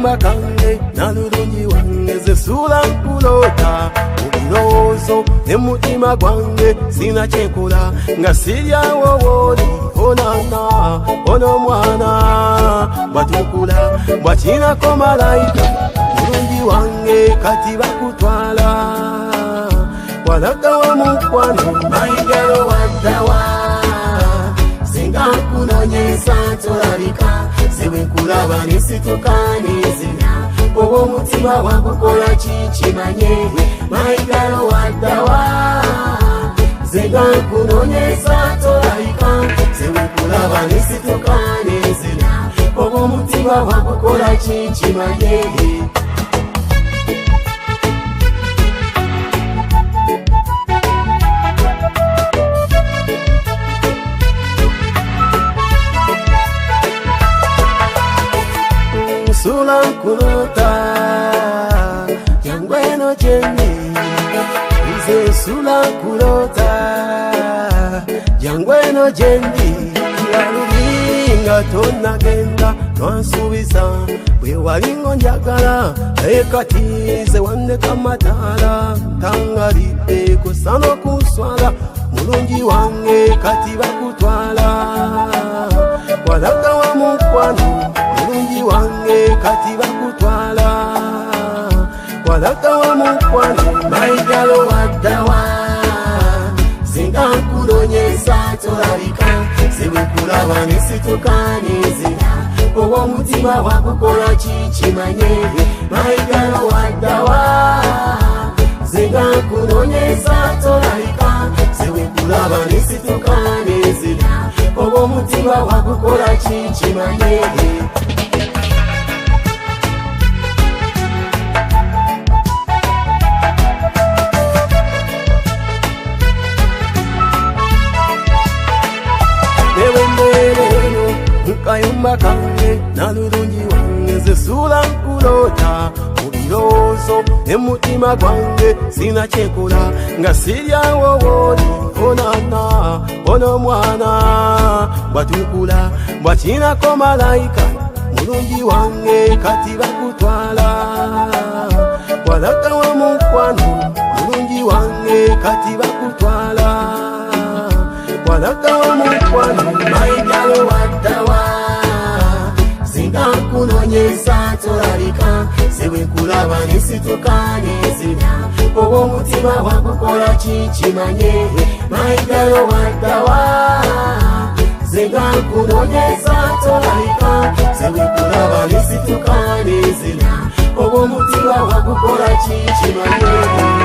Mukayumba kange nalulungi wange zesula nkulota mubirowoozo ne mutima gwange sina kyenkola nga siryawo wooli onana ono mwana bwatukula bwakinako malayika mulungi wange kati bakutwala walagawa mukwano mayigalo waddawa singa nkunonyesa tolabika sewenkulaba nesitukanizina oba omutima wagukola kikimanye mayigalo waddawa singa nkunonyesa tolabika sewenkulaba nesitukanizina oba omutima wagukola kikimanye Sula nkulota jangweno jendi Ize sula nkulota jangweno jendi Yalulinga tona genda twansubiza bwe walingo njagala ekatize wanne kamatala tangalide kusano kuswala mulungi wange kati bakutwala walaga wa mukwano mulungi wange kati bakutwala walaga wa mukwano mayigalo waddawa singa nkulonyesa tolabika sewekulaba nesitukanizira oba omutima wagukola kikimanye mayigalo waddawa singa nkulonyesa tolabika sewekulaba nesitukanizira oba omutima wagukola kikimanye Mukayumba kange nalulungi wange zesula nkulota mubirowoozo ne mutima gwange sina kyenkola nga siryawo wooli onana ono mwana bwatukula bwakinako malayika mulungi wange kati bakutwala walaga wa mukwano mulungi wange kati bakutwala walaga wa mukwano mayigalo waddawa singa nkunonyesa tolabika sewenkulaba nesitukanizira oba omutima wagukola kikimanye mayigalo waddawa singa nkunonyesa tolabika sewenkulaba nesitukanizira oba omutima wagukola kikimanye